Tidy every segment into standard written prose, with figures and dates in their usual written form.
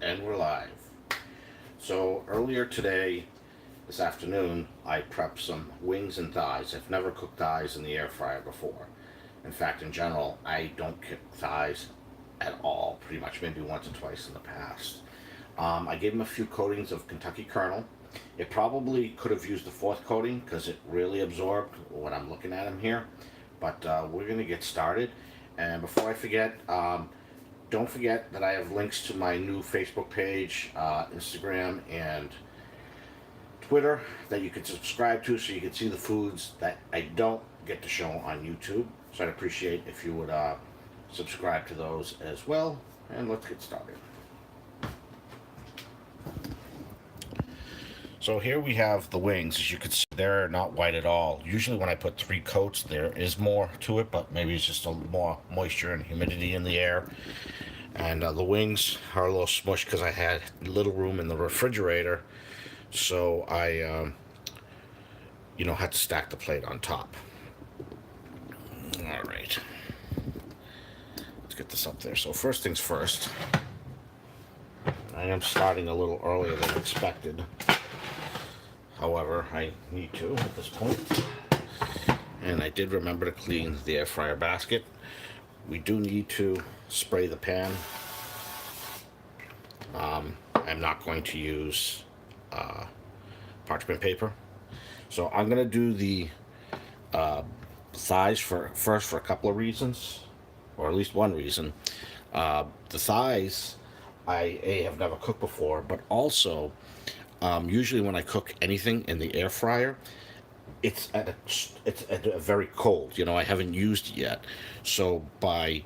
And we're live. So earlier today, this afternoon, I prepped some wings and thighs. I've never cooked thighs in the air fryer before. In fact, in general, I don't cook thighs at all, pretty much, maybe once or twice in the past. I gave them a few coatings of Kentucky Kernel. It probably could have used the fourth coating because it really absorbed what I'm looking at them here. But we're going to get started. And before I forget, don't forget that I have links to my new Facebook page, Instagram, and Twitter that you can subscribe to so you can see the foods that I don't get to show on YouTube. So I'd appreciate if you would subscribe to those as well. And let's get started. So here we have the wings. As you can see, they're not white at all. Usually when I put 3 coats, there is more to it, but maybe it's just a little more moisture and humidity in the air. And the wings are a little smushed because I had little room in the refrigerator, so I, had to stack the plate on top. All right, let's get this up there. So first things first, I am starting a little earlier than expected. However, I need to at this point. And I did remember to clean the air fryer basket. We do need to spray the pan. I'm not going to use parchment paper. So I'm going to do the thighs first for a couple of reasons, or at least one reason. The thighs I have never cooked before, but also usually when I cook anything in the air fryer, it's at a very cold. I haven't used it yet, so by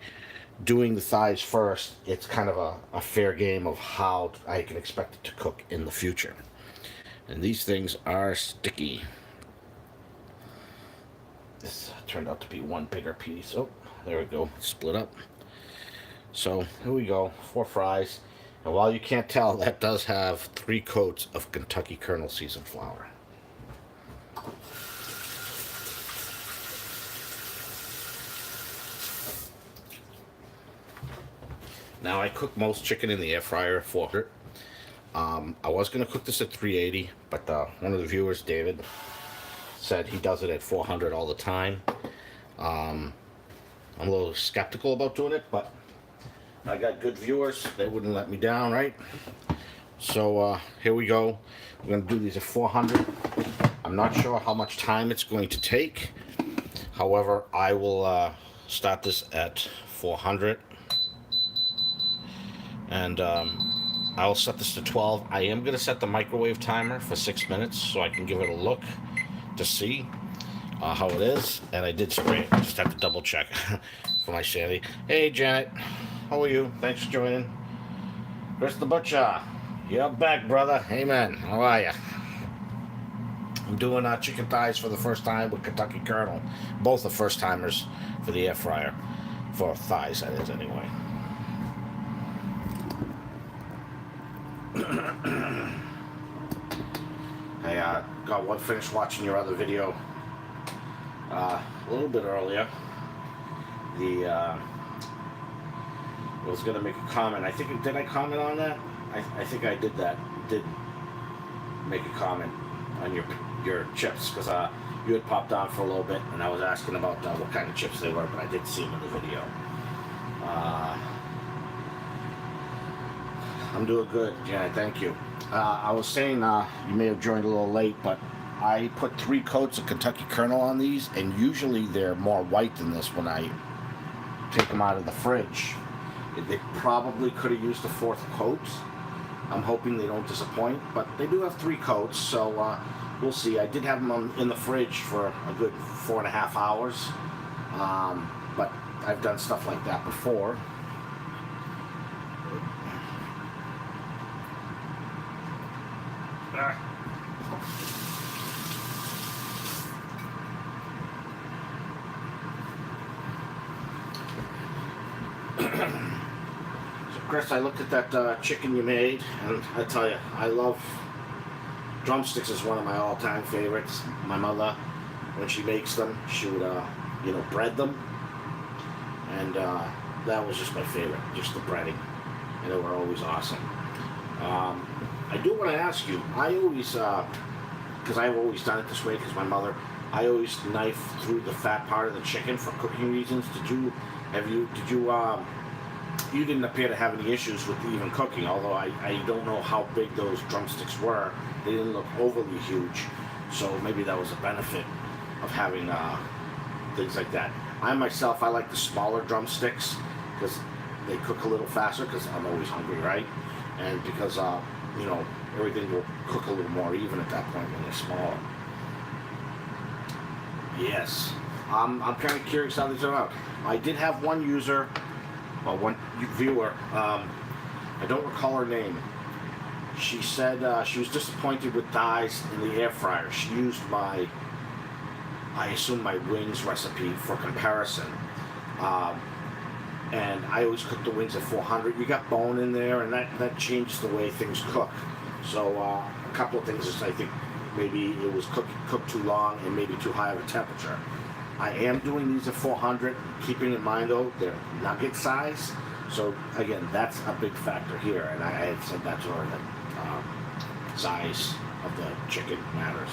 doing the thighs first, it's kind of a fair game of how I can expect it to cook in the future. And these things are sticky. This turned out to be one bigger piece. Oh, there we go, split up. So here we go, 4 fries. And while you can't tell, that does have 3 coats of Kentucky Kernel seasoned flour. Now, I cook most chicken in the air fryer at 400. I was going to cook this at 380, but one of the viewers, David, said he does it at 400 all the time. I'm a little skeptical about doing it, but I got good viewers. They wouldn't let me down, right? So here we go. We're going to do these at 400. I'm not sure how much time it's going to take. However, I will start this at 400. And I'll set this to 12. I am going to set the microwave timer for 6 minutes so I can give it a look to see how it is. And I did spray it. Just have to double check for my sanity. Hey, Janet. How are you? Thanks for joining. Chris the Butcher. You're back, brother. Amen. How are you? I'm doing chicken thighs for the first time with Kentucky Kernel. Both are first timers for the air fryer. For thighs, that is, anyway. I got one finished watching your other video a little bit earlier. I was going to make a comment. I think, did I comment on that? I think I did that. Did make a comment on your chips, because you had popped on for a little bit and I was asking about what kind of chips they were, but I did see them in the video. I'm doing good, Janet, thank you. I was saying, you may have joined a little late, but I put 3 coats of Kentucky Kernel on these, and usually they're more white than this when I take them out of the fridge. They probably could have used a 4th coat. I'm hoping they don't disappoint, but they do have 3 coats, so we'll see. I did have them in the fridge for a good 4.5 hours, but I've done stuff like that before. Chris, I looked at that chicken you made, and I tell you, I love drumsticks. Is one of my all-time favorites. My mother, when she makes them, she would, bread them, and that was just my favorite, just the breading, and they were always awesome. I do want to ask you, I always, because I've always done it this way, because my mother, I always knife through the fat part of the chicken for cooking reasons. You didn't appear to have any issues with even cooking, although I don't know how big those drumsticks were. They didn't look overly huge, so maybe that was a benefit of having things like that. I myself, I like the smaller drumsticks because they cook a little faster, because I'm always hungry, right? And because, you know, everything will cook a little more even at that point when they're smaller. Yes, I'm kind of curious how these are out. I did have one user, well, one viewer, I don't recall her name. She said she was disappointed with dyes in the air fryer. She used my, I assume my wings recipe for comparison. And I always cook the wings at 400. You got bone in there, and that changes the way things cook. So a couple of things is I think maybe it was cooked too long and maybe too high of a temperature. I am doing these at 400, keeping in mind though they're nugget size. So again, that's a big factor here, and I had said that to her that size of the chicken matters.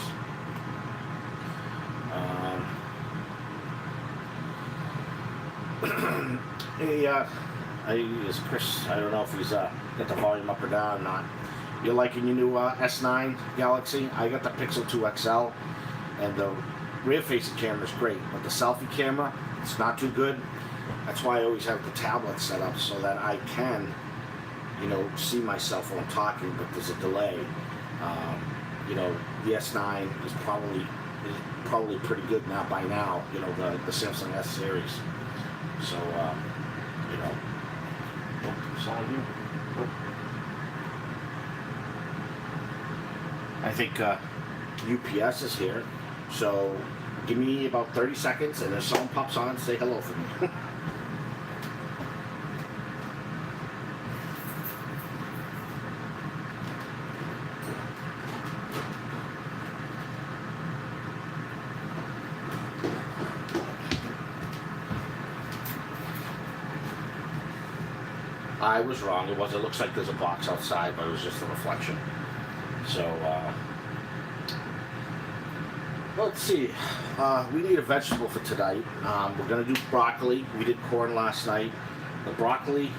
Hey, is Chris, I don't know if he's got the volume up or down or not. You're liking your new S9 Galaxy? I got the Pixel 2 XL, and the rear-facing camera is great, but the selfie camera, it's not too good. That's why I always have the tablet set up so that I can, you know, see myself when I'm talking, but there's a delay. You know, the S9 is probably pretty good now by now. You know, the Samsung S series. So, you know, you. I think UPS is here. So give me about 30 seconds, and if someone pops on, say hello for me. I was wrong. It looks like there's a box outside, but it was just a reflection. So, let's see. We need a vegetable for tonight. We're going to do broccoli. We did corn last night. The broccoli,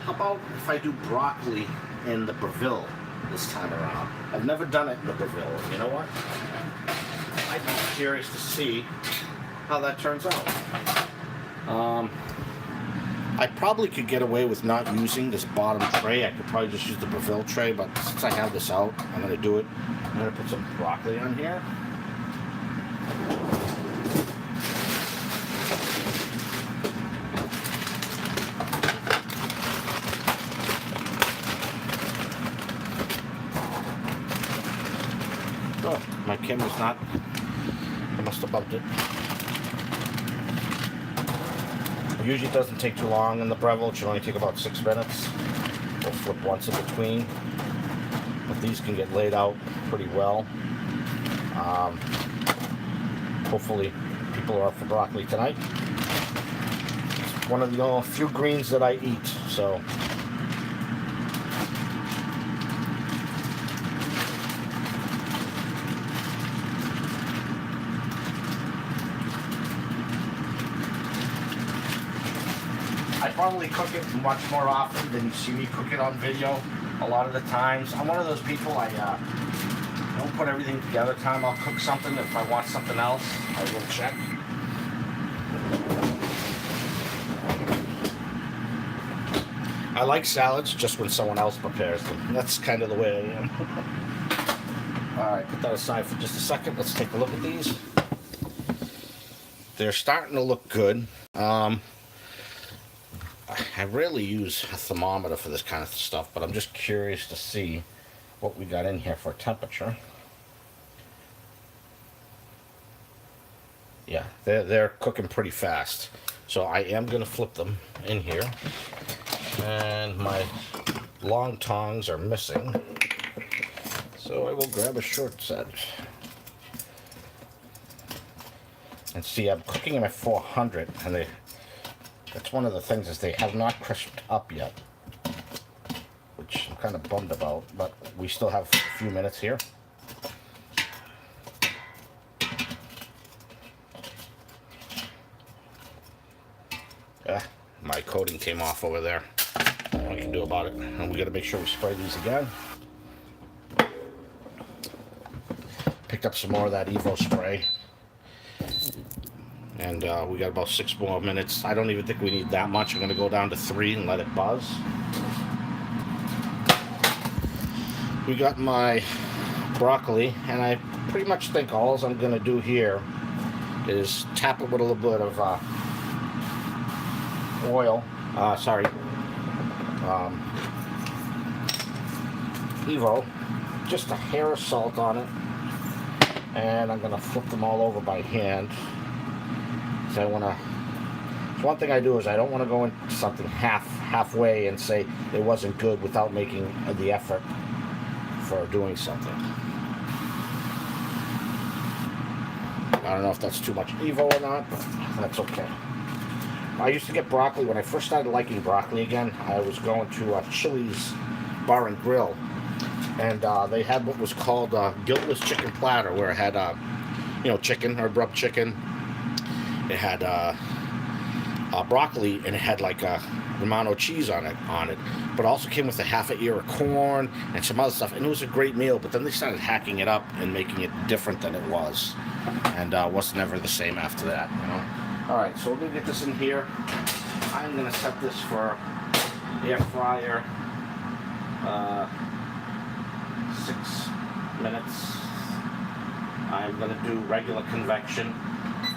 how about if I do broccoli in the Breville this time around? I've never done it in the Breville. You know what? I'd be curious to see how that turns out. I probably could get away with not using this bottom tray. I could probably just use the Breville tray, but since I have this out, I'm going to do it. I'm going to put some broccoli on here. Oh, my camera's not. I must have bumped it. Usually doesn't take too long in the Breville. It should only take about 6 minutes. We'll flip once in between. But these can get laid out pretty well. Hopefully people are up for broccoli tonight. It's one of the few greens that I eat, so. I probably cook it much more often than you see me cook it on video a lot of the times. I'm one of those people, I don't put everything together time. I'll cook something. If I want something else, I will check. I like salads just when someone else prepares them. That's kind of the way I am. Alright, put that aside for just a second. Let's take a look at these. They're starting to look good. I rarely use a thermometer for this kind of stuff, but I'm just curious to see what we got in here for temperature. Yeah, they're cooking pretty fast. So I am going to flip them in here. And my long tongs are missing. So I will grab a short set. And see, I'm cooking them at 400, and that's one of the things is they have not crisped up yet, which kind of bummed about, but we still have a few minutes here. My coating came off over there. What we can do about it. And we got to make sure we spray these again. Picked up some more of that Evo spray. And we got about 6 more minutes. I don't even think we need that much. I'm going to go down to 3 and let it buzz. We got my broccoli, and I pretty much think all I'm going to do here is tap it with a little bit of oil. Evo. Just a hair of salt on it. And I'm going to flip them all over by hand. So I want to, one thing I do is I don't want to go into something halfway and say it wasn't good without making the effort for doing something. I don't know if that's too much Evo or not, but that's okay. I used to get broccoli. When I first started liking broccoli again, I was going to Chili's Bar and Grill, and they had what was called Guiltless Chicken Platter, where it had, chicken or rub chicken. It had broccoli, and it had like Romano cheese on it, but also came with a half an ear of corn and some other stuff, and it was a great meal. But then they started hacking it up and making it different than it was, and was never the same after that. All right, so we're gonna get this in here. I'm gonna set this for air fryer, 6 minutes. I'm gonna do regular convection.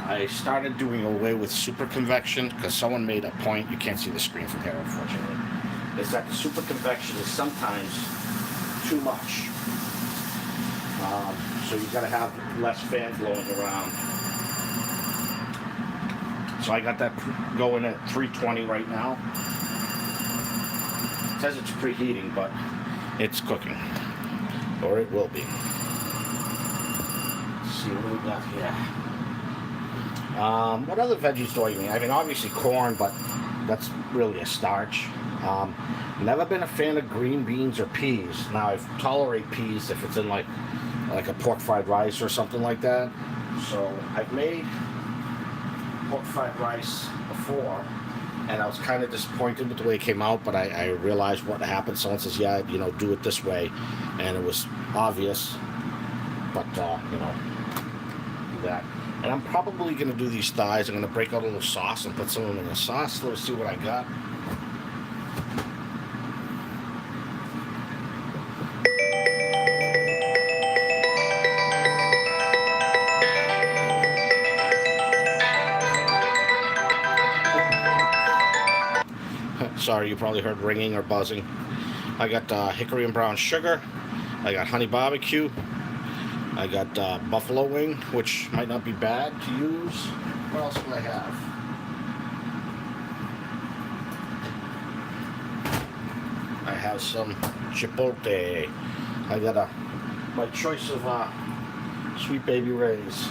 I started doing away with super convection because someone made a point. You can't see the screen from here, unfortunately. Is that the super convection is sometimes too much. So you've got to have less fan blowing around. So I got that going at 320 right now. It says it's preheating, but it's cooking, or it will be. Let's see what we got here. What other veggies do I eat? I mean, obviously corn, but that's really a starch. Never been a fan of green beans or peas. Now, I tolerate peas if it's in like a pork fried rice or something like that. So I've made pork fried rice before, and I was kind of disappointed with the way it came out, but I realized what happened. Someone says, yeah, do it this way, and it was obvious, but do that. And I'm probably going to do these thighs. I'm going to break out a little sauce and put some of them in the sauce. Let's see what I got. Sorry, you probably heard ringing or buzzing. I got hickory and brown sugar. I got honey barbecue. I got buffalo wing, which might not be bad to use. What else do I have? I have some chipotle. I got my choice of Sweet Baby Ray's.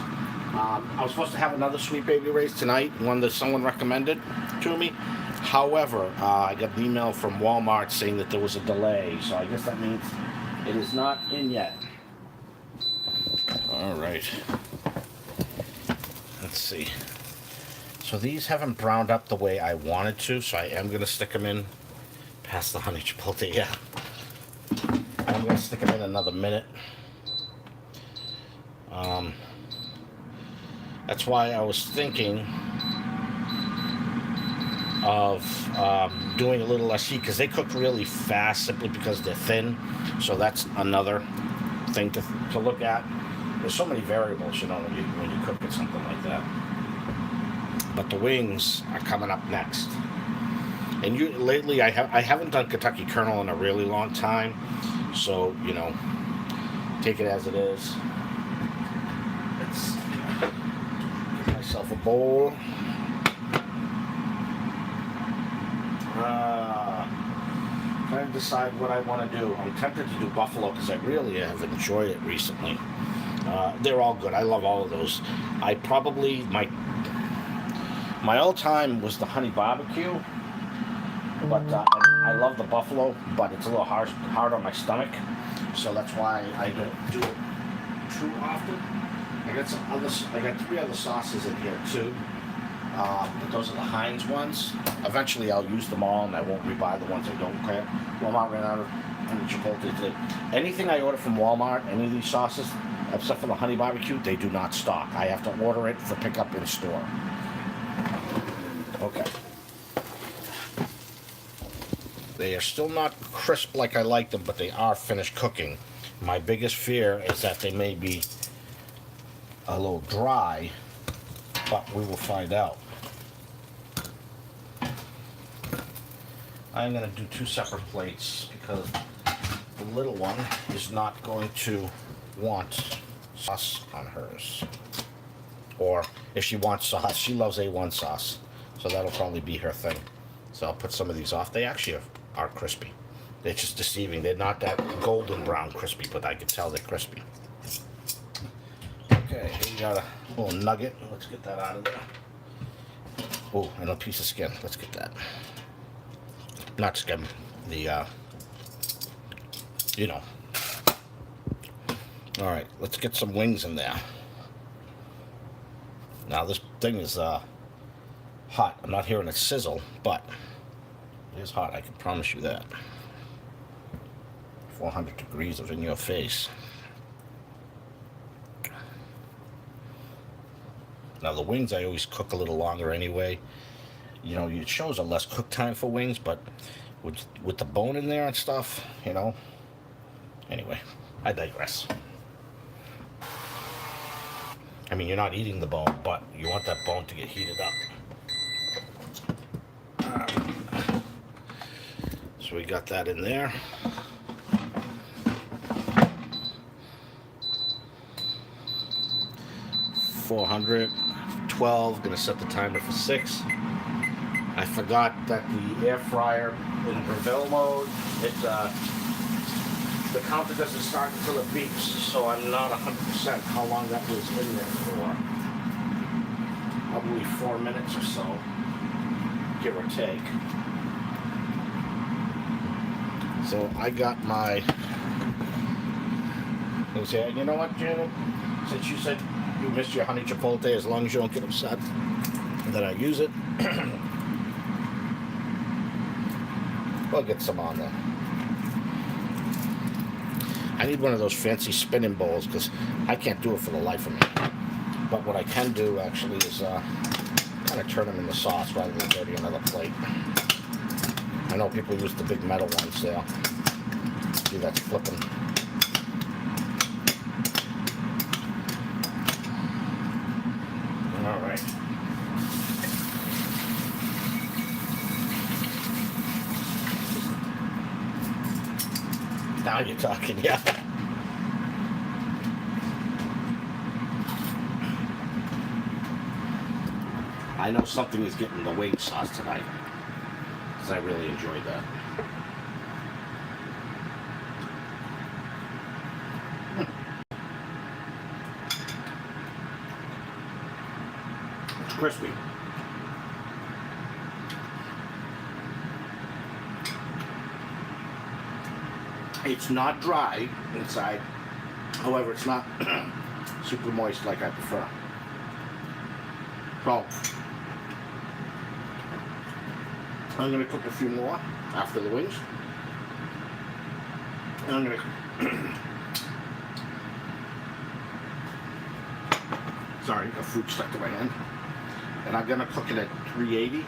I was supposed to have another Sweet Baby Ray's tonight, one that someone recommended to me. However, I got an email from Walmart saying that there was a delay, so I guess that means it is not in yet. All right. Let's see. So these haven't browned up the way I wanted to, so I am going to stick them in past the honey chipotle. Yeah. I'm going to stick them in another minute. That's why I was thinking of doing a little less heat, because they cook really fast simply because they're thin. So that's another thing to look at. There's so many variables, when you cook at something like that. But the wings are coming up next. And lately, I haven't done Kentucky Colonel in a really long time, so take it as it is. Let's get myself a bowl. Trying to decide what I want to do. I'm tempted to do buffalo because I really have enjoyed it recently. They're all good. I love all of those. I probably, my all-time was the honey barbecue, but I love the buffalo, but it's a little hard on my stomach, so that's why I don't do it too often. I got 3 other sauces in here too, but those are the Heinz ones. Eventually I'll use them all, and I won't rebuy the ones I don't care. Walmart ran out of Chipotle today. Anything I order from Walmart, any of these sauces, except for the honey barbecue, they do not stock. I have to order it for pickup in store. Okay. They are still not crisp like I like them, but they are finished cooking. My biggest fear is that they may be a little dry, but we will find out. I'm going to do 2 separate plates because the little one is not going to want sauce on hers. Or if she wants sauce, she loves A1 sauce, so that'll probably be her thing. So I'll put some of these off. They actually are crispy. They're just deceiving. They're not that golden brown crispy, but I can tell they're crispy. Okay, here we got a little nugget. Let's get that out of there. Oh, and a piece of skin. Let's get that. Not skim, the, you know. Alright, let's get some wings in there. Now this thing is hot. I'm not hearing it sizzle, but it is hot, I can promise you that. 400 degrees of in your face. Now the wings I always cook a little longer anyway. You know, it shows a less cook time for wings, but with the bone in there and stuff, you know. Anyway, I digress. I mean, you're not eating the bone, but you want that bone to get heated up. So we got that in there. $412. Gonna set the timer for 6. I forgot that the air fryer in Breville mode, the counter doesn't start until it beeps, so I'm not 100% how long that was in there for. Probably 4 minutes or so, give or take. So I got my. You know what, Janet? Since you said you missed your honey chipotle, as long as you don't get upset that I use it. We'll get some on there. I need one of those fancy spinning bowls because I can't do it for the life of me. But what I can do actually is kind of turn them into sauce rather than go to another plate. I know people use the big metal ones there. See, that's flipping. All right. Now you're talking, yeah. I know something is getting the wing sauce tonight, because I really enjoyed that. It's crispy. It's not dry inside, however, it's not super moist like I prefer. So, I'm going to cook a few more after the wings. And I'm going to... Sorry, a fruit stuck to my hand. And I'm going to cook it at 380.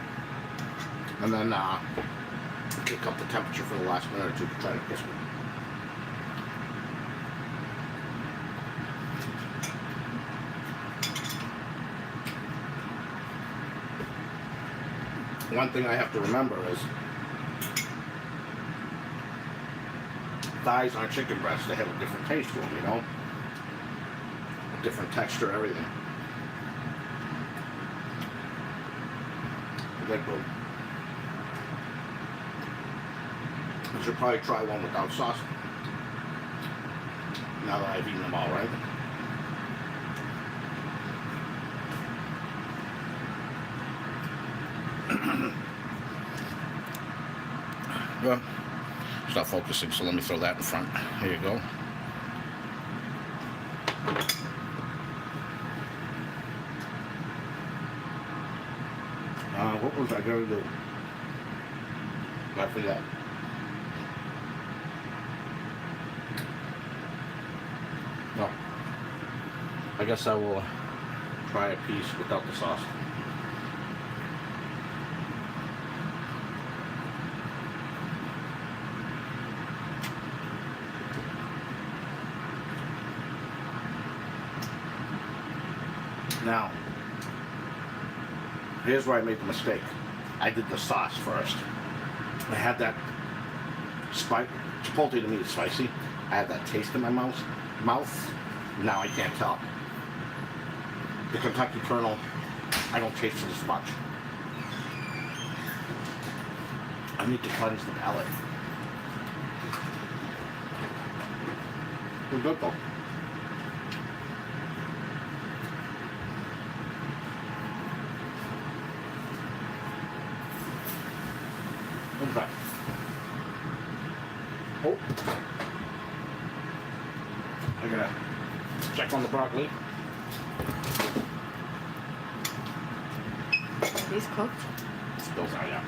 And then kick up the temperature for the last minute or two to try to crisp it. One thing I have to remember is thighs aren't chicken breasts. They have a different taste to them, you know? A different texture, everything. Red Bull. I should probably try one without sauce. Now that I've eaten them all, right? Well, it's not focusing, so let me throw that in front. Here you go. What was I going to do? I forgot. No. I guess I will try a piece without the sauce. Now, here's where I made the mistake. I did the sauce first. I had that Chipotle to me is spicy. I had that taste in my mouth. Now I can't tell. The Kentucky Colonel, I don't taste it as much. I need to cleanse the palate. We're good though. Okay. Oh. I gotta check on the broccoli. Are these cooked? Those are, yeah.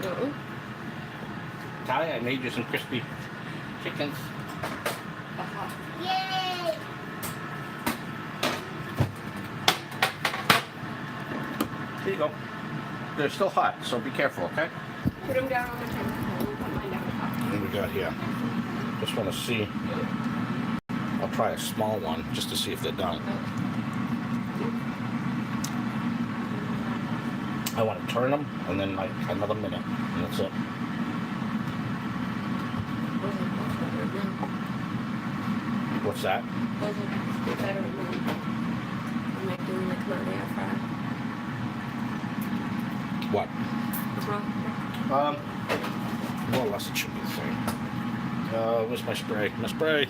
No. Talia, I made you some crispy chickens. Yay! There you go. They're still hot, so be careful, okay? Put them down on the table. Put mine down on top. What do we got here? Just want to see. I'll try a small one just to see if they're done. I want to turn them and then like another minute, and that's it. What's that? Those are better than mine. I'm like doing like my air fryer. What? Well, More or less it should be the same. Where's my spray? My spray!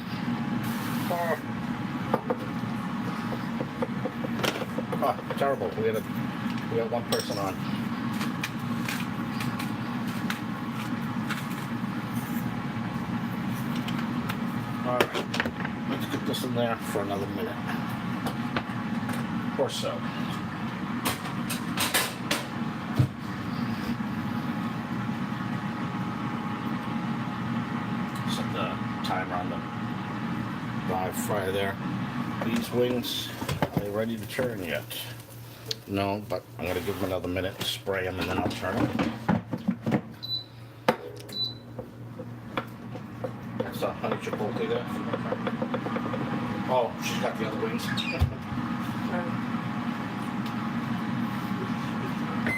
Oh. Oh, terrible. We got one person on. Alright. Let's get this in there for another minute. Or so. Set the timer on the live fry there. These wings, are they ready to turn yet? No, but I'm going to give them another minute to spray them and then I'll turn them. That's a honey chipotle there. Oh, she's got the other wings.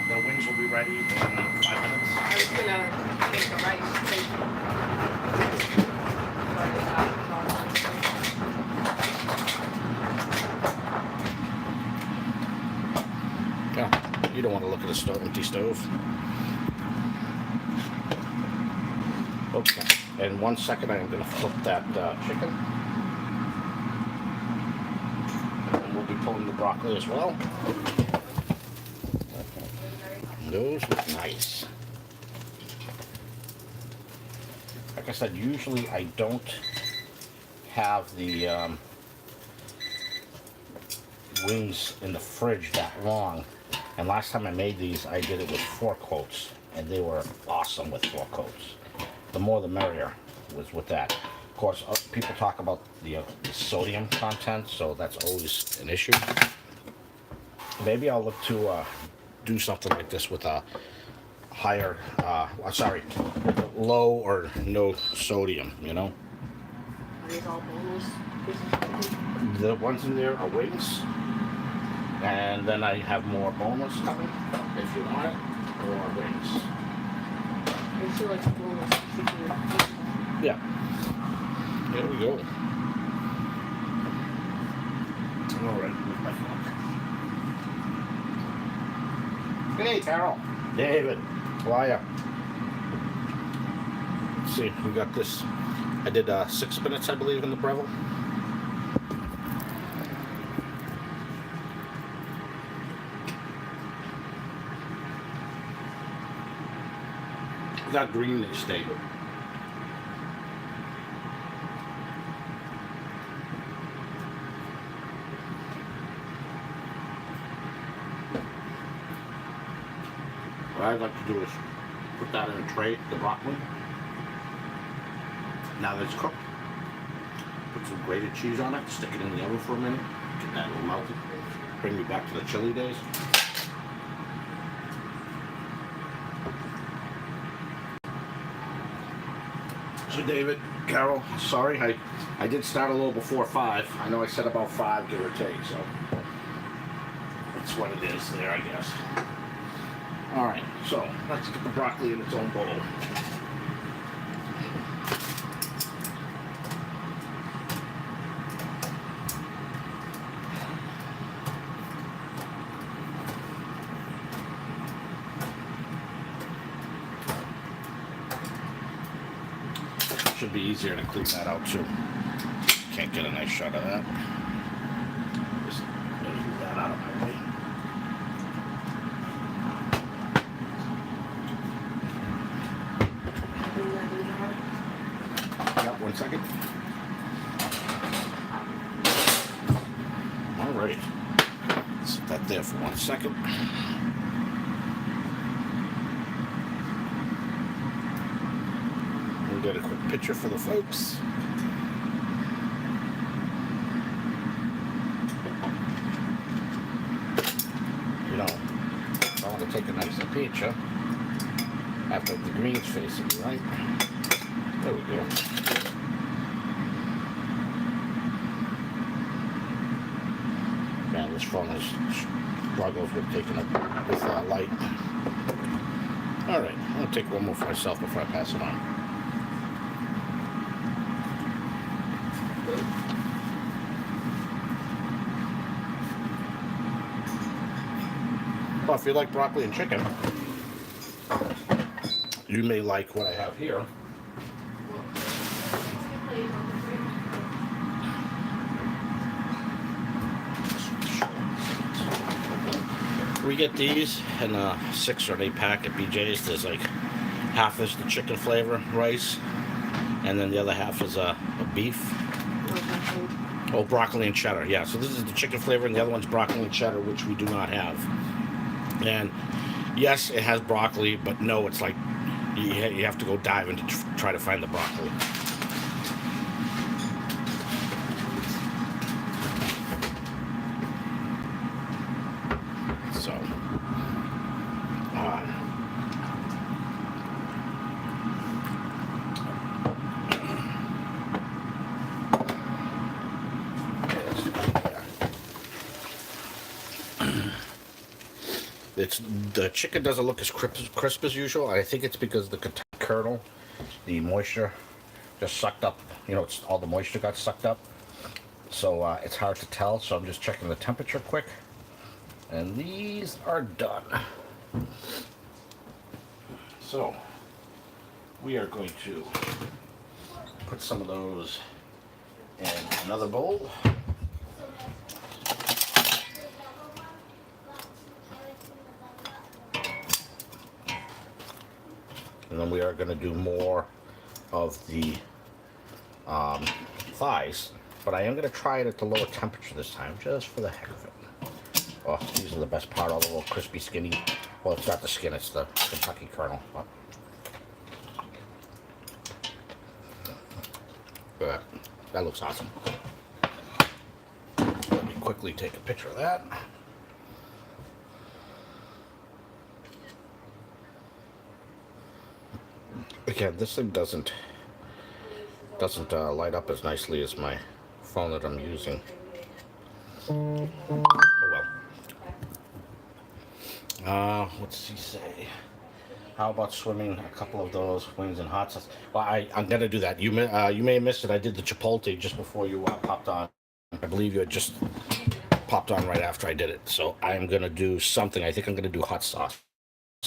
The wings will be ready in 5 minutes. I was gonna take the rice. Yeah, you don't want to look at a empty stove. Okay, in 1 second I am going to flip that chicken. And we'll be pulling the broccoli as well. Those look nice. Like I said, usually I don't have the wings in the fridge that long. And last time I made these, I did it with 4 coats. And they were awesome with 4 coats. The more the merrier was with that. Of course, people talk about the sodium content, so that's always an issue. Maybe I'll look to do something like this with a higher, low or no sodium, you know? Are these all boneless? The ones in there are wings, and then I have more boneless coming, if you want it, or wings. I feel like boneless chicken. Yeah. Here we go. All right, with my fork. Hey, Carol. David. How are ya? Let's see, we got this. I did 6 minutes, I believe, in the Breville. Look how green they stay. What I'd like to do is put that in a tray, the broccoli. Now that it's cooked, put some grated cheese on it, stick it in the oven for a minute, get that a little melted. Bring me back to the chili days. So David, Carol, sorry, I did start a little before 5. I know I said about 5, give or take, so that's what it is there, I guess. Alright, so let's get the broccoli in its own bowl. Should be easier to clean that out too. Can't get a nice shot of that. Just move that out of my way. Yep, 1 second. All right. Set that there for 1 second. We'll get a quick picture for the folks. You know, I want to take a nice picture after the green's facing me, right? There we go. Man, this phone has struggles with taking it with light. All right, I'm gonna take one more for myself before I pass it on. Well, if you like broccoli and chicken, you may like what I have here. We get these in a 6 or 8 pack at BJ's. There's like half is the chicken flavor rice, and then the other half is a beef. Oh, broccoli and cheddar. Yeah, so this is the chicken flavor, and the other one's broccoli and cheddar, which we do not have. And yes, it has broccoli, but no, it's like you have to go dive in to try to find the broccoli. So, the chicken doesn't look as crisp as usual. I think it's because the kernel, the moisture just sucked up. You know, it's all the moisture got sucked up, so it's hard to tell. So I'm just checking the temperature quick, and these are done. So we are going to put some of those in another bowl. And then we are going to do more of the thighs, but I am going to try it at the lower temperature this time, just for the heck of it. Oh, these are the best part, all the little crispy, skinny. Well, it's not the skin, it's the Kentucky kernel. But that looks awesome. Let me quickly take a picture of that. Again, this thing doesn't light up as nicely as my phone that I'm using. Oh well. What's he say? How about swimming a couple of those wings in hot sauce? Well, I'm gonna do that. You may have missed it. I did the chipotle just before you popped on. I believe you had just popped on right after I did it. So I'm gonna do something. I think I'm gonna do hot sauce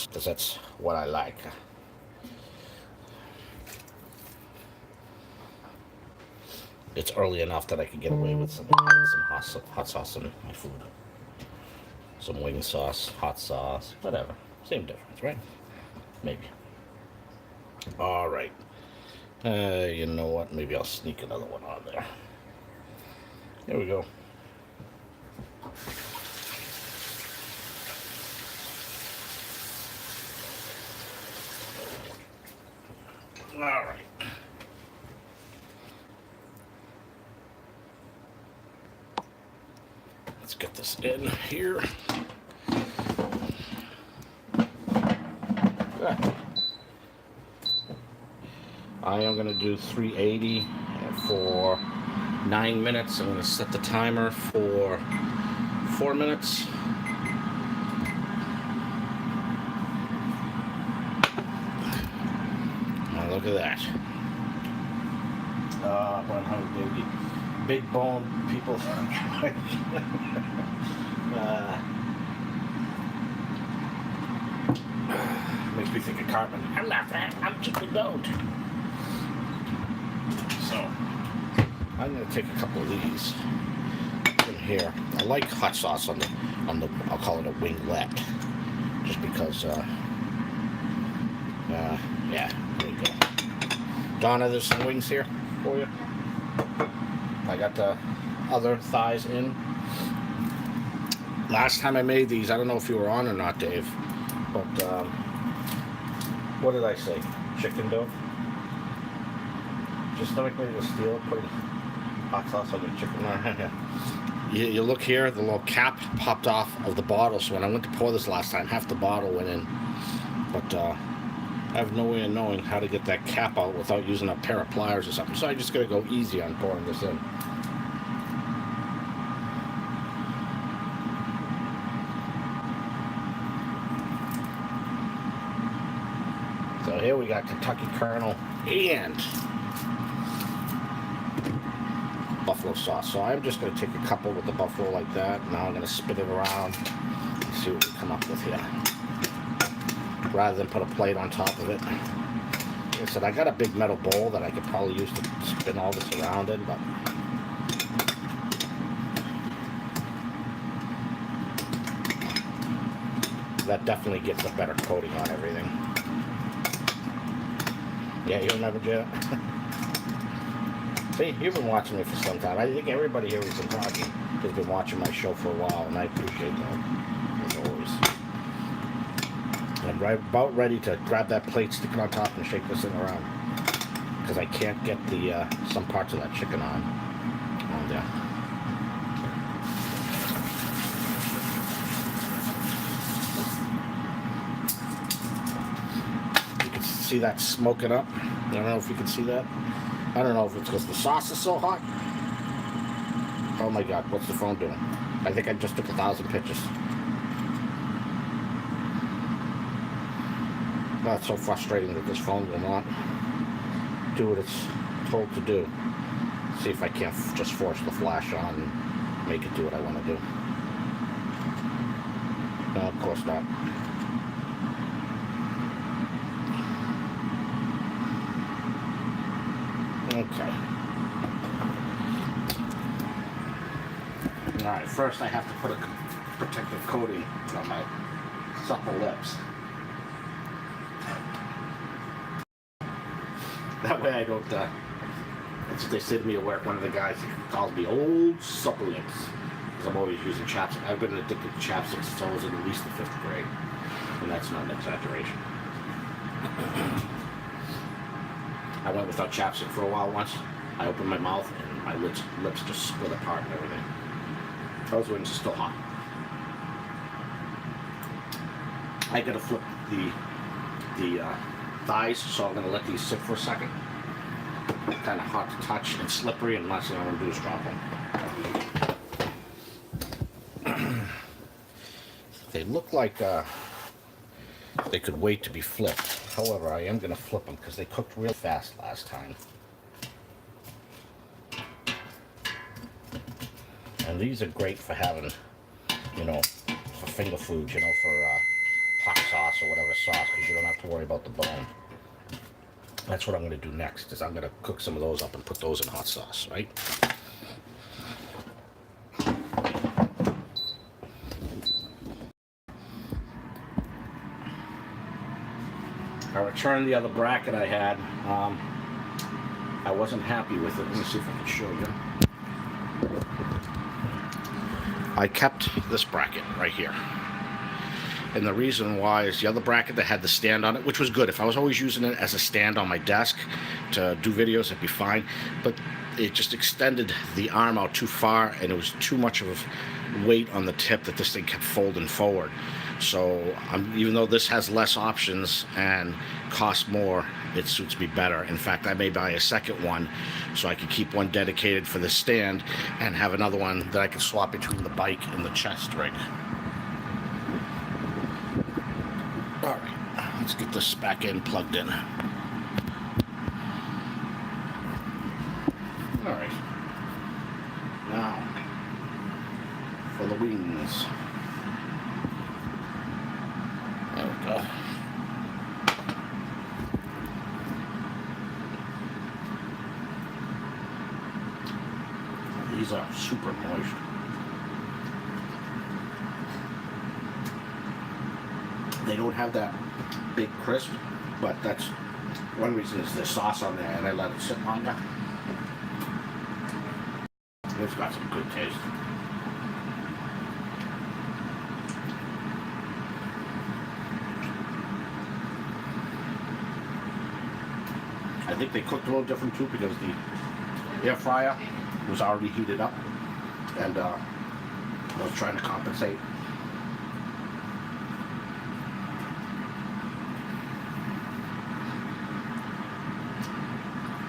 because that's what I like. It's early enough that I can get away with some hot sauce in my food. Some wing sauce, hot sauce, whatever. Same difference, right? Maybe. All right. You know what? Maybe I'll sneak another one on there. There we go. All right. Let's get this in here. Good. I am going to do 380 for 9 minutes. I'm going to set the timer for 4 minutes. Now look at that. But I'm hungry, baby. Big bone people. Makes me think of Cartman. I'm not fat, I'm just a goat. So, I'm going to take a couple of these in here. I like hot sauce on the, I'll call it a winglet. Just because, yeah, there you go. Donna, there's some wings here for you. I got the other thighs in. Last time I made these, I don't know if you were on or not, Dave, but what did I say? Chicken dough? Just stomach ready to steal it, putting hot sauce on your chicken. You look here, the little cap popped off of the bottle, so when I went to pour this last time, half the bottle went in. But I have no way of knowing how to get that cap out without using a pair of pliers or something, so I just gotta go easy on pouring this in. So here we got Kentucky Colonel and buffalo sauce. So I'm just going to take a couple with the buffalo like that. Now I'm going to spin it around and see what we come up with here. Rather than put a plate on top of it. Like I said, I got a big metal bowl that I could probably use to spin all this around in, but that definitely gets a better coating on everything. Yeah, you'll never do it. See, you've been watching me for some time. I think everybody here who's been talking has been watching my show for a while, and I appreciate that, as always. I'm about ready to grab that plate, stick it on top, and shake this thing around. Because I can't get the some parts of that chicken on there. See that smoking up? I don't know if you can see that. I don't know if it's because the sauce is so hot. Oh my God, what's the phone doing? I think I just took 1,000 pictures. Oh, it's so frustrating that this phone will not do what it's told to do. See if I can't just force the flash on and make it do what I want to do. No, of course not. Okay. Alright, first I have to put a protective coating on my supple lips. That way I don't, that's what they say to me at work. One of the guys calls me old supple lips. Because I'm always using chapstick. I've been addicted to chapstick since I was in at least the 5th grade. And that's not an exaggeration. I went without chapstick for a while once. I opened my mouth and my lips just split apart and everything. Those wings are still hot. I gotta flip the thighs, so I'm gonna let these sit for a second. Kind of hot to touch and slippery, and last thing I'm gonna do is drop them. They look like they could wait to be flipped. However, I am going to flip them because they cooked real fast last time. And these are great for having, you know, for finger foods, you know, for hot sauce or whatever sauce, because you don't have to worry about the bone. That's what I'm going to do next, is I'm going to cook some of those up and put those in hot sauce, right? I returned the other bracket I had. I wasn't happy with it. Let me see if I can show you. I kept this bracket right here. And the reason why is the other bracket that had the stand on it, which was good. If I was always using it as a stand on my desk to do videos, it'd be fine. But it just extended the arm out too far, and it was too much of weight on the tip that this thing kept folding forward. So even though this has less options and costs more, it suits me better. In fact, I may buy a second one so I can keep one dedicated for the stand and have another one that I can swap between the bike and the chest rig. All right, let's get this back in, plugged in. All right, now for the wings. There we go. These are super moist. They don't have that big crisp, but that's one reason is the sauce on there, and I let it sit longer. It's got some good taste. I think they cooked a little different too because the air fryer was already heated up, and I was trying to compensate.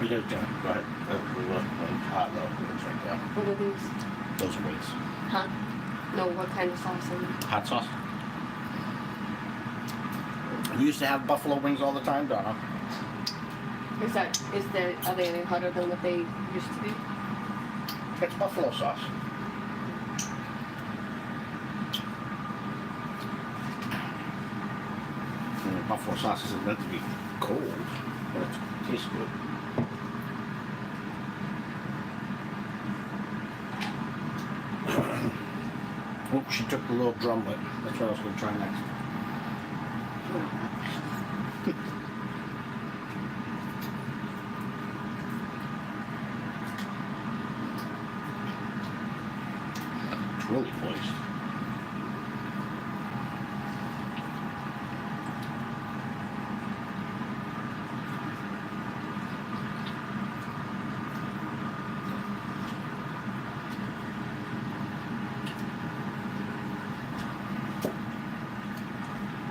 Go ahead. Hot wings right there. What are these? Those are wings. Huh? No, what kind of sauce are they? Hot sauce. We used to have buffalo wings all the time, Donna. Are they any hotter than what they used to be? It's buffalo sauce. And buffalo sauce isn't meant to be cold, but it tastes good. Oh, she took the little drumlet. That's what I was going to try next. It's really moist.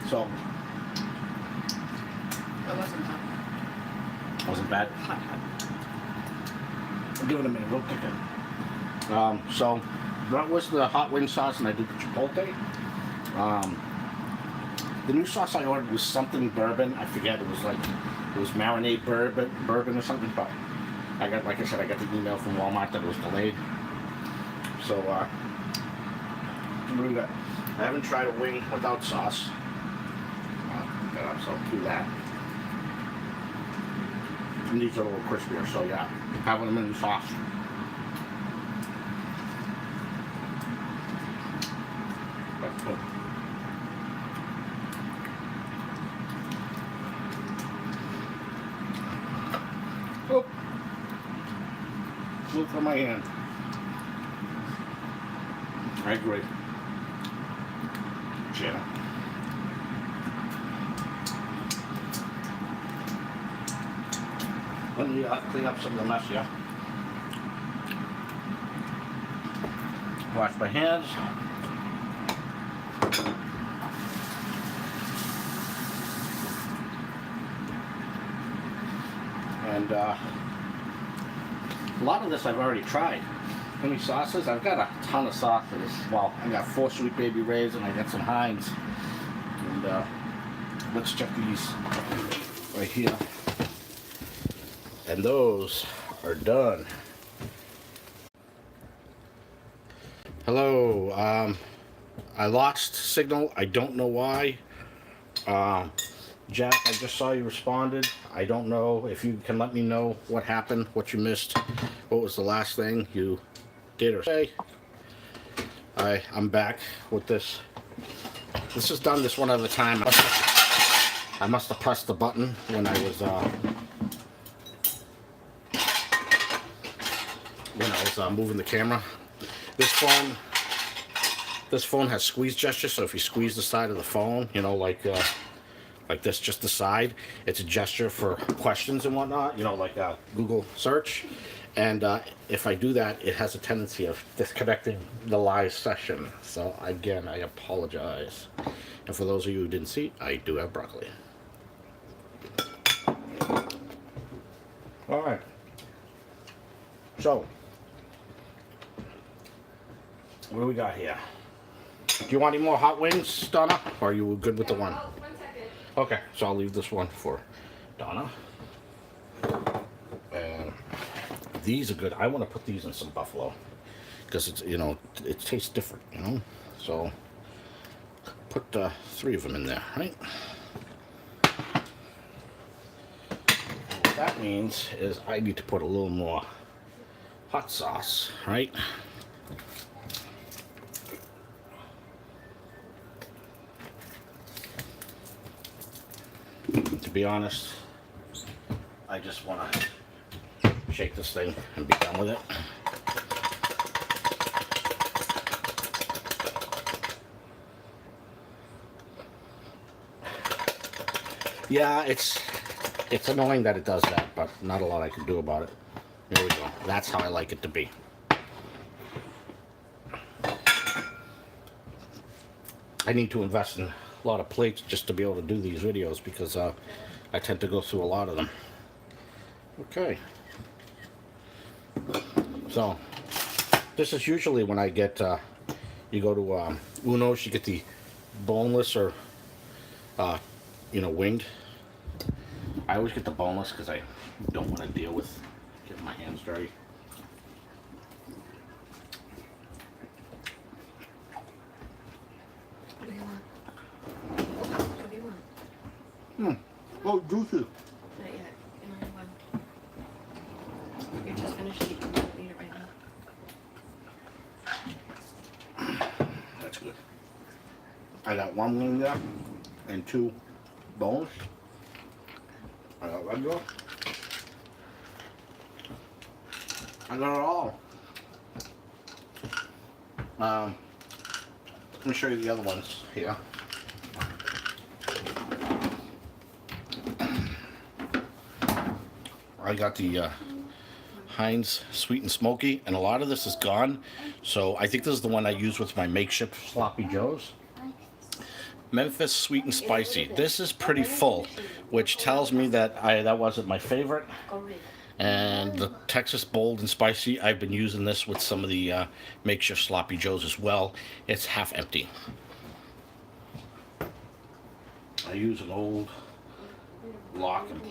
So, It wasn't hot. wasn't bad. Hot. I'll give it a minute, we'll kick it. So that was the hot wing sauce, and I did the chipotle. The new sauce I ordered was something bourbon. I forget. It was marinade bourbon or something. But like I said, I got the email from Walmart that it was delayed. So I haven't tried a wing without sauce. So do that. And these are a little crispier, so yeah, having them in the sauce. That's good. Oh, flew from my hand. I agree. Jenna. Let me clean up some of the mess here. Wash my hands. And a lot of this I've already tried. How many sauces? I've got a ton of sauces. Well, I got 4 Sweet Baby Ray's and I got some Heinz. And let's check these right here. And those are done. Hello. I lost signal. I don't know why. Jack, I just saw you responded. I don't know if you can let me know what happened, what you missed, what was the last thing you did or say. I'm back with this. This is done this one at a time. I must have pressed the button when I was moving the camera. This phone has squeeze gesture, so if you squeeze the side of the phone, you know, like this, just the side, it's a gesture for questions and whatnot, you know, like Google search. And if I do that, it has a tendency of disconnecting the live session. So again, I apologize. And for those of you who didn't see, I do have broccoli. All right. So, what do we got here? Do you want any more hot wings, Donna? Or are you good with the one? Oh, 1 second. Okay, so I'll leave this one for Donna. And these are good. I want to put these in some buffalo because it's, you know, it tastes different, you know. So put 3 of them in there, right? And what that means is I need to put a little more hot sauce, right? To be honest, I just want to shake this thing and be done with it. Yeah, it's annoying that it does that, but not a lot I can do about it. There we go. That's how I like it to be. I need to invest in a lot of plates just to be able to do these videos because I tend to go through a lot of them. Okay. So, this is usually when I get, you go to Uno's, you get the boneless or, you know, winged. I always get the boneless because I don't want to deal with getting my hands dirty. What do you want? What do you want? Oh, juicy. Not yet. Another one. You're just finished eating. Don't eat it right now. That's good. I got 1 wing there and 2 bones. I got regular. I got it all. Let me show you the other ones here. I got the Heinz Sweet and Smoky, and a lot of this is gone. So I think this is the one I use with my makeshift Sloppy Joes. Memphis Sweet and Spicy. This is pretty full, which tells me that that wasn't my favorite. And the Texas Bold and Spicy, I've been using this with some of the makeshift Sloppy Joes as well. It's half empty. I use an old lock and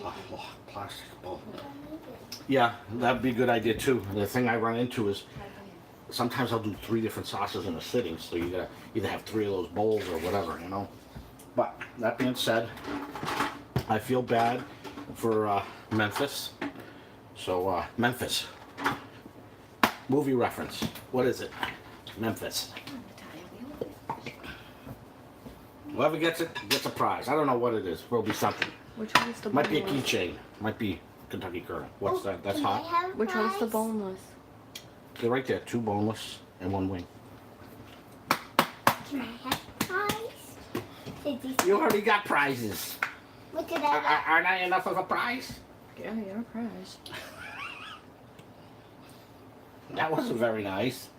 plastic bowl. Yeah, that'd be a good idea too. The thing I run into is sometimes I'll do 3 different sauces in a sitting, so you gotta either have 3 of those bowls or whatever, you know. But that being said, I feel bad for Memphis. So Memphis, movie reference. What is it? Memphis. Whoever gets it gets a prize. I don't know what it is. It'll be something. Which one is the Might be a boneless? keychain. Might be Kentucky Curl. What's that? That's hot. Which one's the boneless? They're right there. 2 boneless and 1 wing. Can I have prize? You already got prizes. What did I get? Aren't I enough of a prize? Yeah, you're a prize. That wasn't very nice.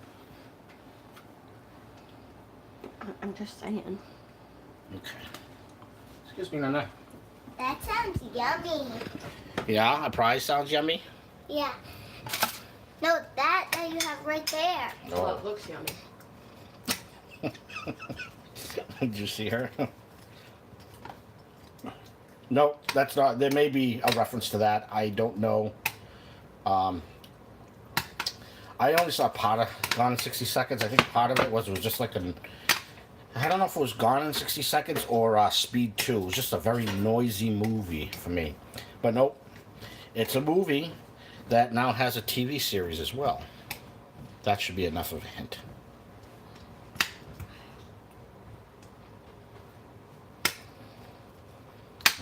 I'm just saying. Okay. Excuse me, Nana. That sounds yummy. Yeah, a prize sounds yummy. Yeah. No, that you have right there. Well, it looks yummy. Did you see her? No, that's not. There may be a reference to that. I don't know. I only saw part of Gone in 60 Seconds. I think part of it was just like an. I don't know if it was Gone in 60 Seconds or Speed 2. It was just a very noisy movie for me. But nope. It's a movie that now has a TV series as well. That should be enough of a hint.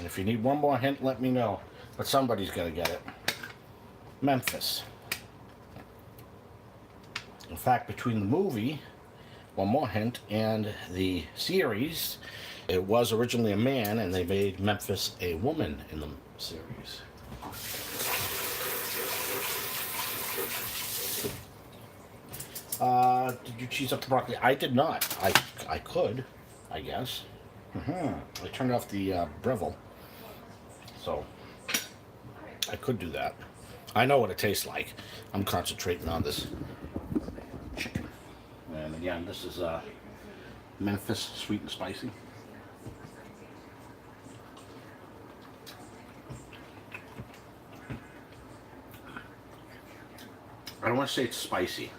And if you need one more hint, let me know. But somebody's gonna get it. Memphis. In fact, between the movie, one more hint, and the series, it was originally a man, and they made Memphis a woman in the series. Did you cheese up the broccoli? I did not. I could, I guess. I turned off the Breville, so I could do that. I know what it tastes like. I'm concentrating on this chicken. And again, this is Memphis sweet and spicy. I don't want to say it's spicy.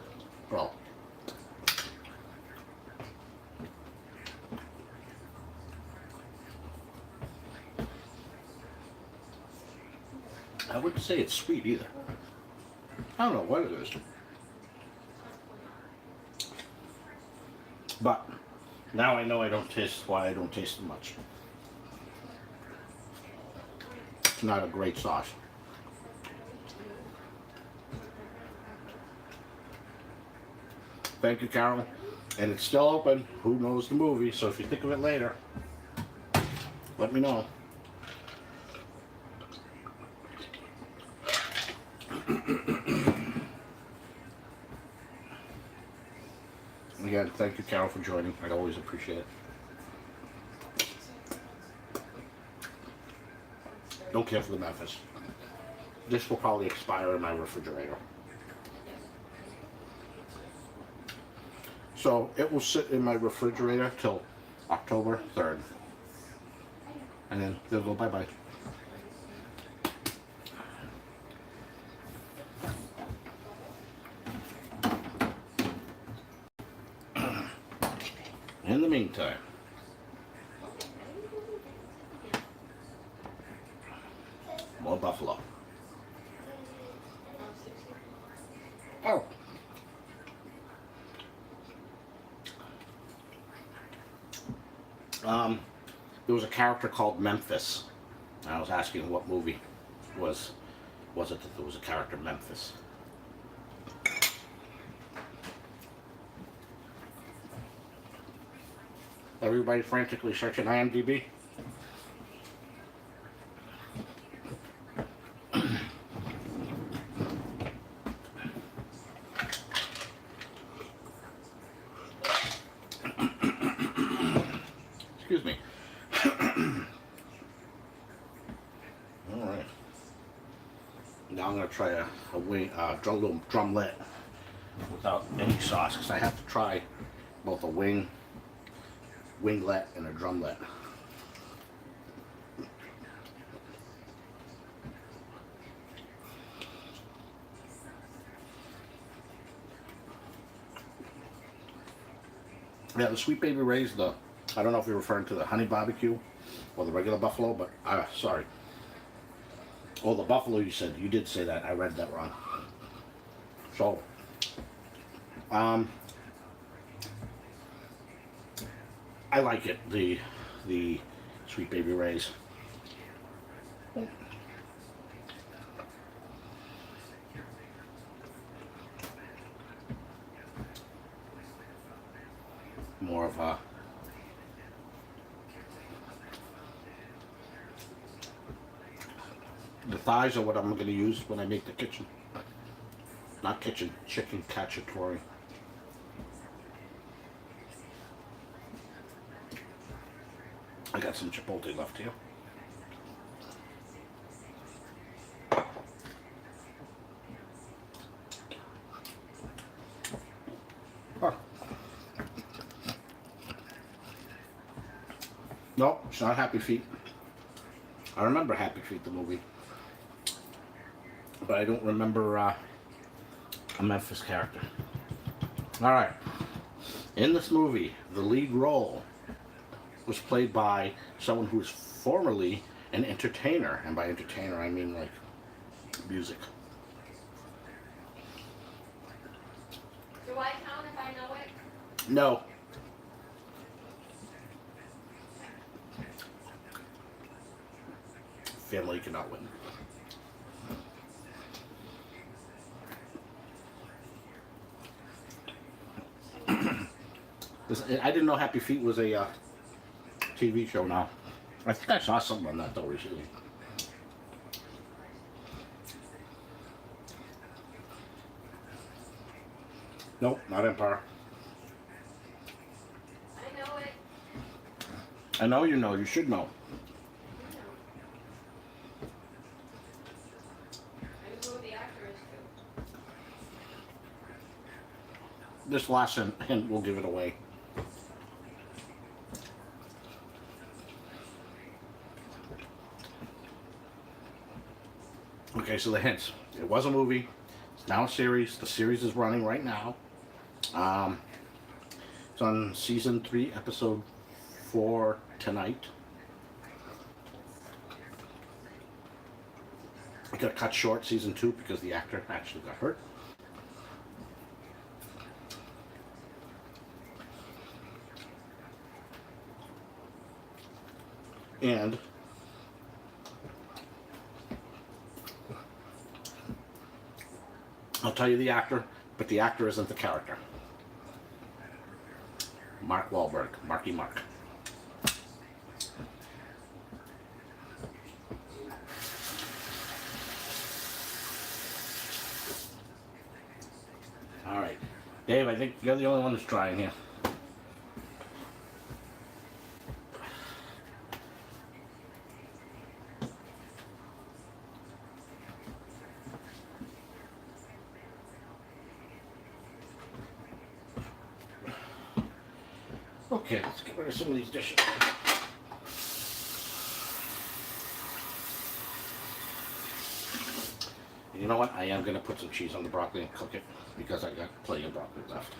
Well, I wouldn't say it's sweet either. I don't know what it is. But now I know I don't taste why I don't taste it much. It's not a great sauce. Thank you, Carol. And it's still open. Who knows the movie? So if you think of it later, let me know. Again, thank you, Carol, for joining. I always appreciate it. Don't care for the Memphis. This will probably expire in my refrigerator. So it will sit in my refrigerator till October 3rd. And then they'll go bye-bye. In the meantime, more buffalo. Oh. There was a character called Memphis. I was asking what movie was it that there was a character Memphis. Everybody frantically searching IMDb. Excuse me. All right. Now I'm gonna try a wing, little drumlet without any sauce, because I have to try both a winglet and a drumlet. Yeah, the Sweet Baby Ray's I don't know if you're referring to the honey barbecue or the regular buffalo, but sorry. Oh, the buffalo you said. You did say that. I read that wrong. So, I like it, the Sweet Baby Ray's. More of a the thighs are what I'm going to use when I make the chicken cacciatore. I got some chipotle left here. Oh. No, it's not Happy Feet. I remember Happy Feet, the movie, but I don't remember a Memphis character. All right. In this movie, the lead role was played by someone who was formerly an entertainer, and by entertainer I mean like music. Do I count if I know it? No. family cannot win. I didn't know Happy Feet was a TV show now. I think I saw something on that though recently. Nope, not Empire. I know it. I know you know, you should know. I know who the actor is too. This last hint will give it away. Okay, so the hints. It was a movie. It's now a series. The series is running right now. It's on season 3, episode 4 tonight. It got cut short, season 2, because the actor actually got hurt. And I'll tell you the actor, but the actor isn't the character. Mark Wahlberg, Marky Mark. All right, Dave, I think you're the only one who's trying here. Okay, let's get rid of some of these dishes. You know what? I am going to put some cheese on the broccoli and cook it because I got plenty of broccoli left.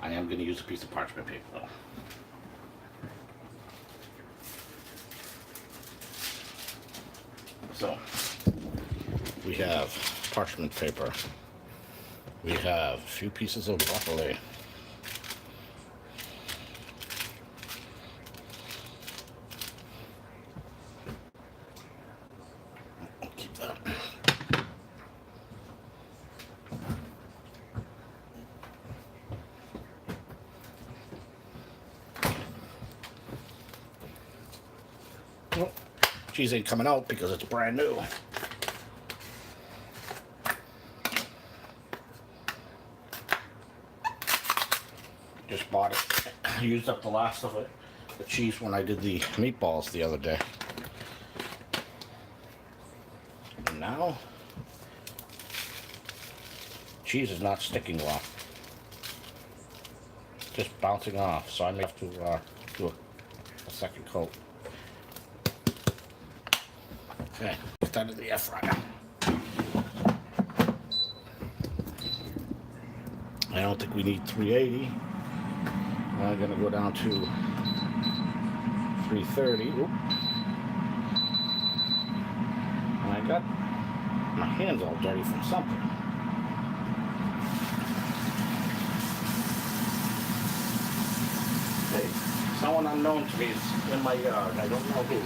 I am going to use a piece of parchment paper though. So, we have parchment paper. We have a few pieces of broccoli. Keep that. Well, cheese ain't coming out because it's brand new. Just bought it. I used up the last of it, the cheese, when I did the meatballs the other day. And now, cheese is not sticking well. Just bouncing off, so I may have to do a second coat. Okay, put that in the air fryer. I don't think we need 380. I'm gonna go down to 330. Oop. And I got my hands all dirty from something. Hey, someone unknown to me is in my yard. I don't know who.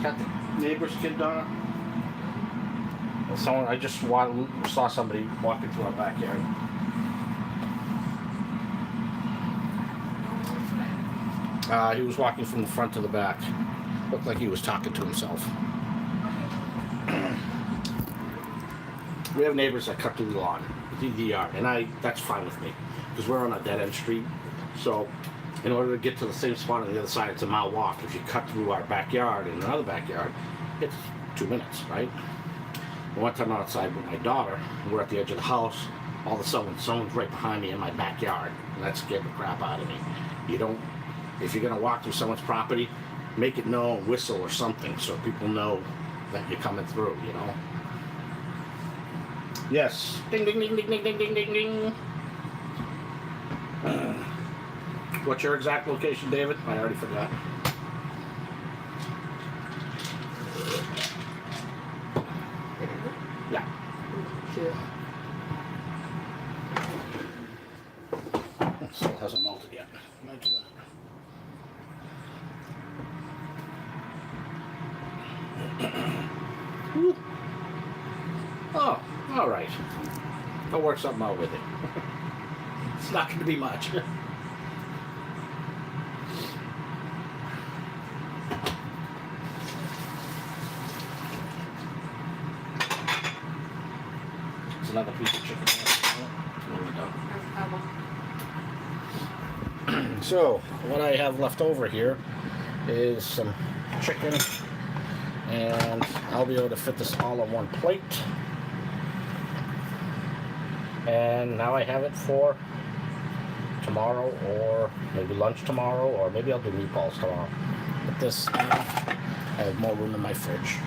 Got the neighbor's kid done it. Someone, I just saw somebody walking through our backyard. He was walking from the front to the back. Looked like he was talking to himself. We have neighbors that cut through the lawn, the yard, and that's fine with me because we're on a dead-end street. So, in order to get to the same spot on the other side, it's a mile walk. If you cut through our backyard and another backyard, it's 2 minutes, right? One time outside with my daughter, we're at the edge of the house. All of a sudden, someone's right behind me in my backyard, and that scared the crap out of me. If you're gonna walk through someone's property, make it known, whistle or something, so people know that you're coming through. You know. Yes. Ding ding ding ding ding ding ding ding ding. What's your exact location, David? I already forgot. Yeah. Sure. Still hasn't melted yet. Imagine that. Oh, all right. I'll work something out with it. It's not going to be much. It's another piece of chicken. There we go. So, what I have left over here is some chicken, and I'll be able to fit this all on one plate. And now I have it for tomorrow, or maybe lunch tomorrow, or maybe I'll do meatballs tomorrow. But this, I have more room in my fridge.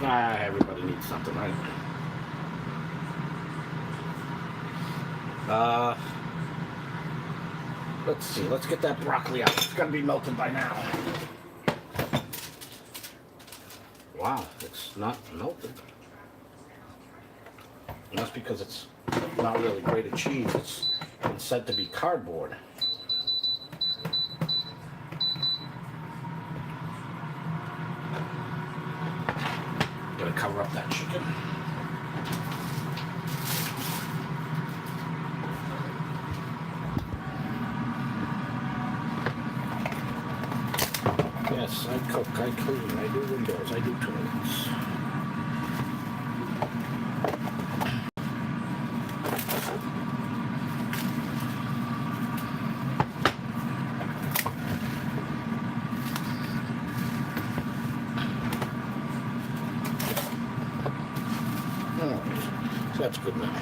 Everybody needs something, right? Let's see. Let's get that broccoli out. It's gonna be melted by now. Wow, it's not melted. And that's because it's not really grated cheese. It's been said to be cardboard. Gonna cover up that chicken. Yes, I cook, I clean, I do windows, I do toilets. Alright, so that's good now.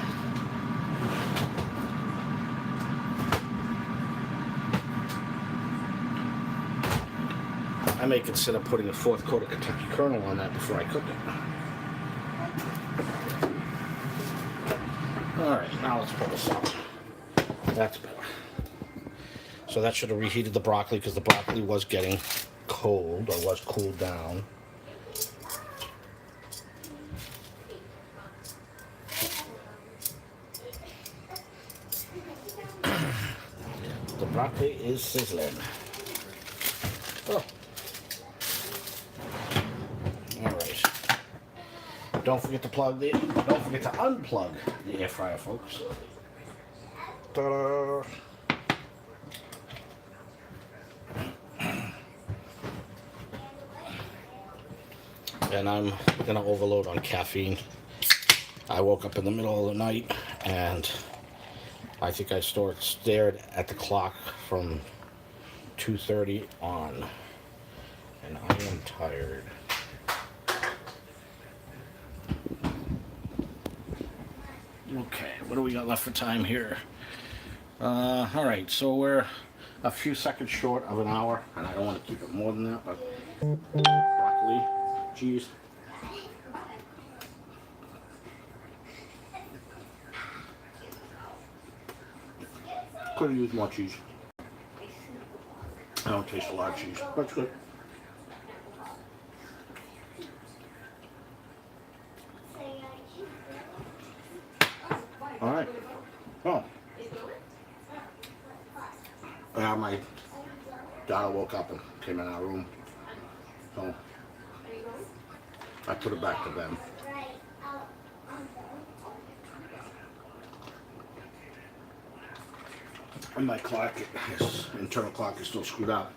I may consider putting a 4th coat of Kentucky kernel on that before I cook it. Alright, now let's pull this out. That's better. So that should have reheated the broccoli, because the broccoli was getting cold, or was cooled down. The broccoli is sizzling. Oh. Alright. Don't forget to unplug the air fryer, folks. Ta-da! And I'm gonna overload on caffeine. I woke up in the middle of the night and I think I stared at the clock from 2:30 on, and I am tired. Okay, what do we got left for time here? All right, so we're a few seconds short of an hour, and I don't want to keep it more than that, but broccoli, cheese. Could have used more cheese. I don't taste a lot of cheese, but it's good. All right. Oh. My daughter woke up and came in our room, so I put it back to them. And my clock, his internal clock is still screwed up.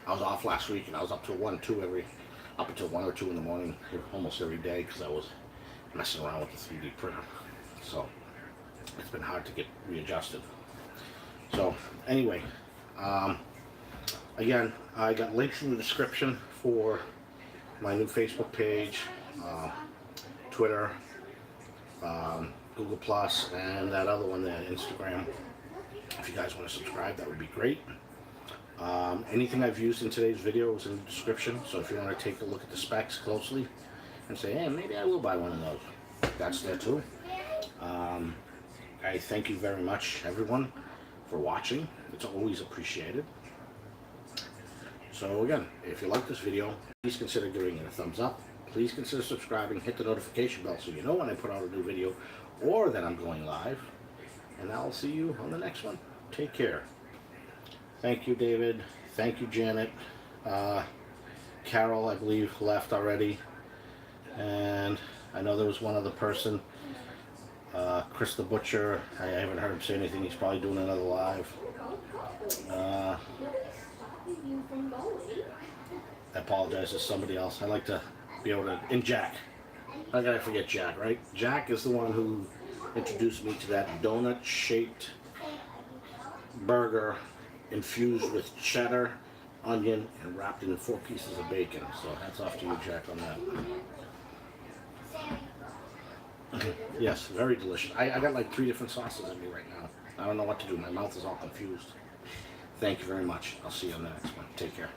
I was off last week and I was up till 1 or 2 in the morning almost every day because I was messing around with the 3D printer. So it's been hard to get readjusted. So anyway, again, I got links in the description for my new Facebook page, Twitter, Google Plus, and that other one there, Instagram. If you guys want to subscribe, that would be great. Anything I've used in today's video is in the description, so if you want to take a look at the specs closely and say, hey, maybe I will buy one of those, that's there too. I thank you very much, everyone, for watching. It's always appreciated. So again, if you like this video, please consider giving it a thumbs up. Please consider subscribing, hit the notification bell so you know when I put out a new video or that I'm going live. And I'll see you on the next one. Take care. Thank you, David. Thank you, Janet. Carol, I believe, left already. And I know there was one other person. Chris the Butcher. I haven't heard him say anything. He's probably doing another live. I apologize to somebody else. I like to be able to... And Jack. I gotta forget Jack, right? Jack is the one who introduced me to that donut-shaped burger infused with cheddar, onion, and wrapped in 4 pieces of bacon. So hats off to you, Jack, on that. Yes, very delicious. I got like 3 different sauces in me right now. I don't know what to do. My mouth is all confused. Thank you very much. I'll see you on the next one. Take care.